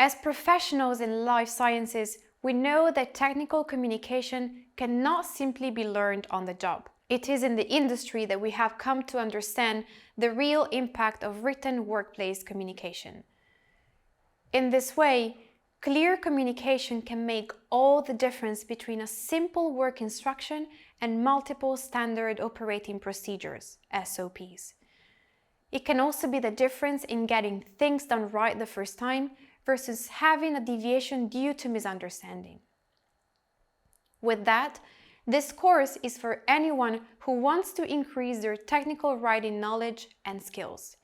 As professionals in life sciences, we know that technical communication cannot simply be learned on the job. It is in the industry that we have come to understand the real impact of written workplace communication. In this way, clear communication can make all the difference between a simple work instruction and multiple standard operating procedures, SOPs. It can also be the difference in getting things done right the first time versus having a deviation due to misunderstanding. With that, this course is for anyone who wants to increase their technical writing knowledge and skills.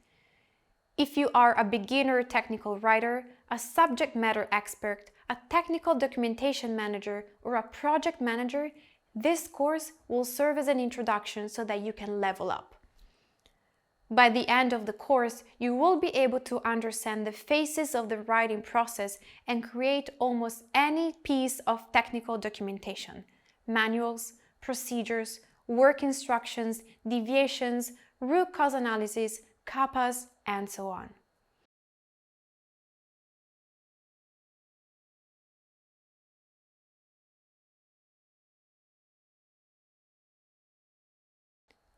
If you are a beginner technical writer, a subject matter expert, a technical documentation manager, or a project manager, this course will serve as an introduction so that you can level up. By the end of the course, you will be able to understand the phases of the writing process and create almost any piece of technical documentation: manuals, procedures, work instructions, deviations, root cause analysis, CAPAs, and so on.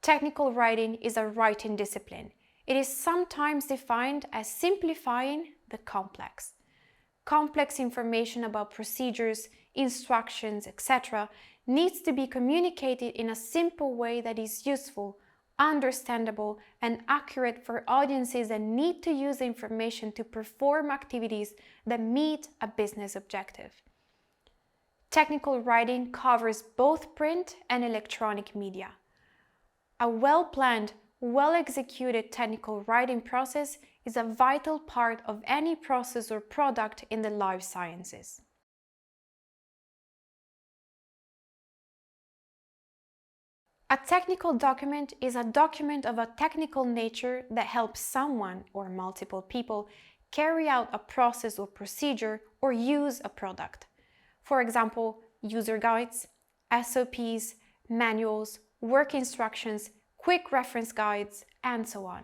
Technical writing is a writing discipline. It is sometimes defined as simplifying the complex. Complex information about procedures, instructions, etc. needs to be communicated in a simple way that is useful, understandable, and accurate for audiences that need to use the information to perform activities that meet a business objective. Technical writing covers both print and electronic media. A well-planned, well-executed technical writing process is a vital part of any process or product in the life sciences. A technical document is a document of a technical nature that helps someone or multiple people carry out a process or procedure or use a product. For example, user guides, SOPs, manuals, work instructions, quick reference guides, and so on.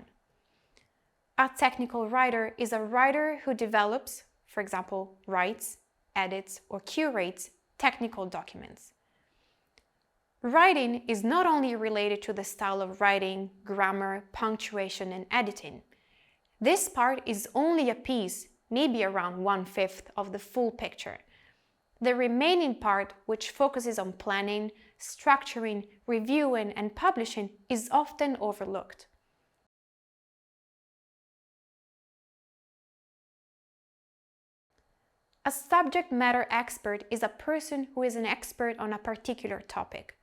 A technical writer is a writer who develops, for example, writes, edits, or curates technical documents. Writing is not only related to the style of writing, grammar, punctuation, and editing. This part is only a piece, maybe around 1/5 of the full picture. The remaining part, which focuses on planning, structuring, reviewing, and publishing, is often overlooked. A subject matter expert is a person who is an expert on a particular topic.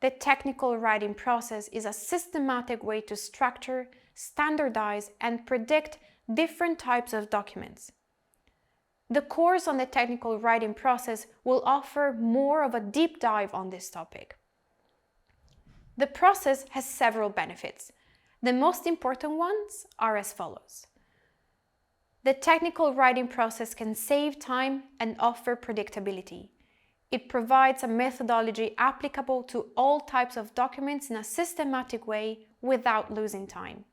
The technical writing process is a systematic way to structure, standardize, and predict different types of documents. The course on the technical writing process will offer more of a deep dive on this topic. The process has several benefits. The most important ones are as follows. The technical writing process can save time and offer predictability. It provides a methodology applicable to all types of documents in a systematic way without losing time.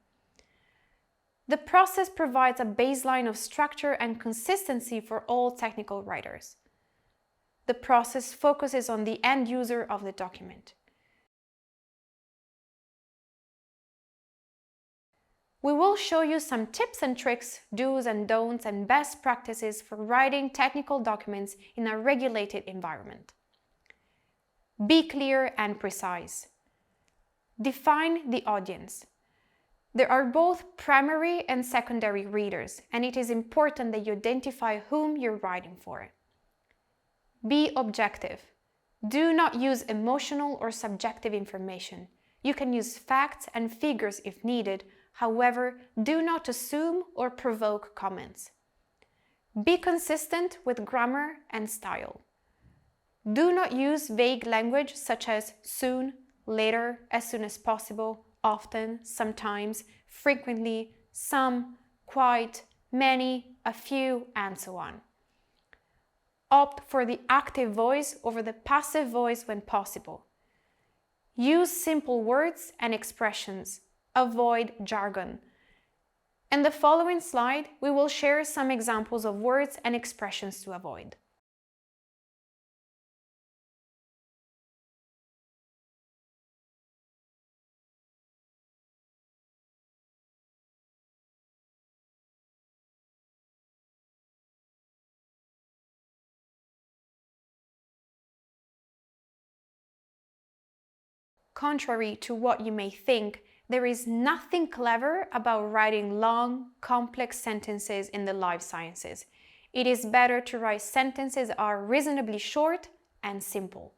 The process provides a baseline of structure and consistency for all technical writers. The process focuses on the end user of the document. We will show you some tips and tricks, do's and don'ts, and best practices for writing technical documents in a regulated environment. Be clear and precise. Define the audience. There are both primary and secondary readers, and it is important that you identify whom you're writing for. Be objective. Do not use emotional or subjective information. You can use facts and figures if needed. However, do not assume or provoke comments. Be consistent with grammar and style. Do not use vague language such as soon, later, as soon as possible, often, sometimes, frequently, some, quite, many, a few, and so on. Opt for the active voice over the passive voice when possible. Use simple words and expressions. Avoid jargon. In the following slide, we will share some examples of words and expressions to avoid. Contrary to what you may think, there is nothing clever about writing long, complex sentences in the life sciences. It is better to write sentences that are reasonably short and simple.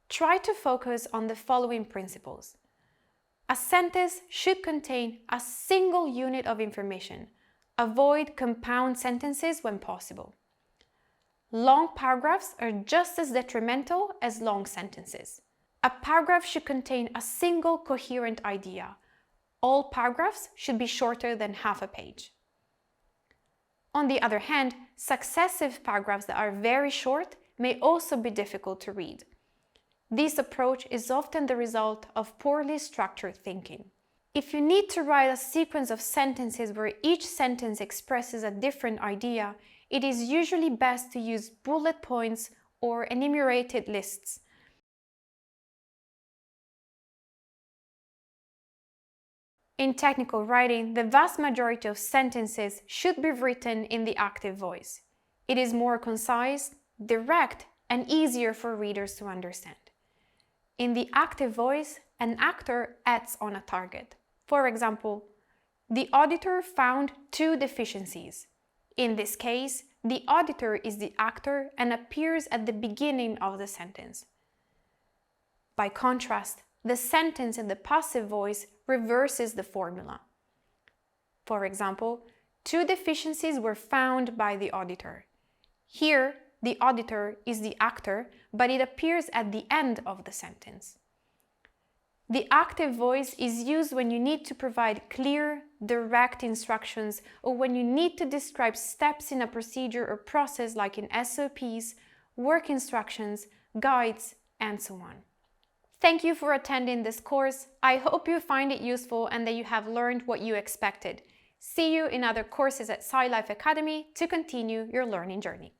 Try to focus on the following principles. A sentence should contain a single unit of information. Avoid compound sentences when possible. Long paragraphs are just as detrimental as long sentences. A paragraph should contain a single coherent idea. All paragraphs should be shorter than half a page. On the other hand, successive paragraphs that are very short may also be difficult to read. This approach is often the result of poorly structured thinking. If you need to write a sequence of sentences where each sentence expresses a different idea, it is usually best to use bullet points or enumerated lists. In technical writing, the vast majority of sentences should be written in the active voice. It is more concise, direct, and easier for readers to understand. In the active voice, an actor acts on a target. For example, the auditor found 2 deficiencies. In this case, the auditor is the actor and appears at the beginning of the sentence. By contrast, the sentence in the passive voice reverses the formula. For example, 2 deficiencies were found by the auditor. Here, the auditor is the actor, but it appears at the end of the sentence. The active voice is used when you need to provide clear, direct instructions or when you need to describe steps in a procedure or process like in SOPs, work instructions, guides, and so on. Thank you for attending this course. I hope you find it useful and that you have learned what you expected. See you in other courses at Scilife Academy to continue your learning journey.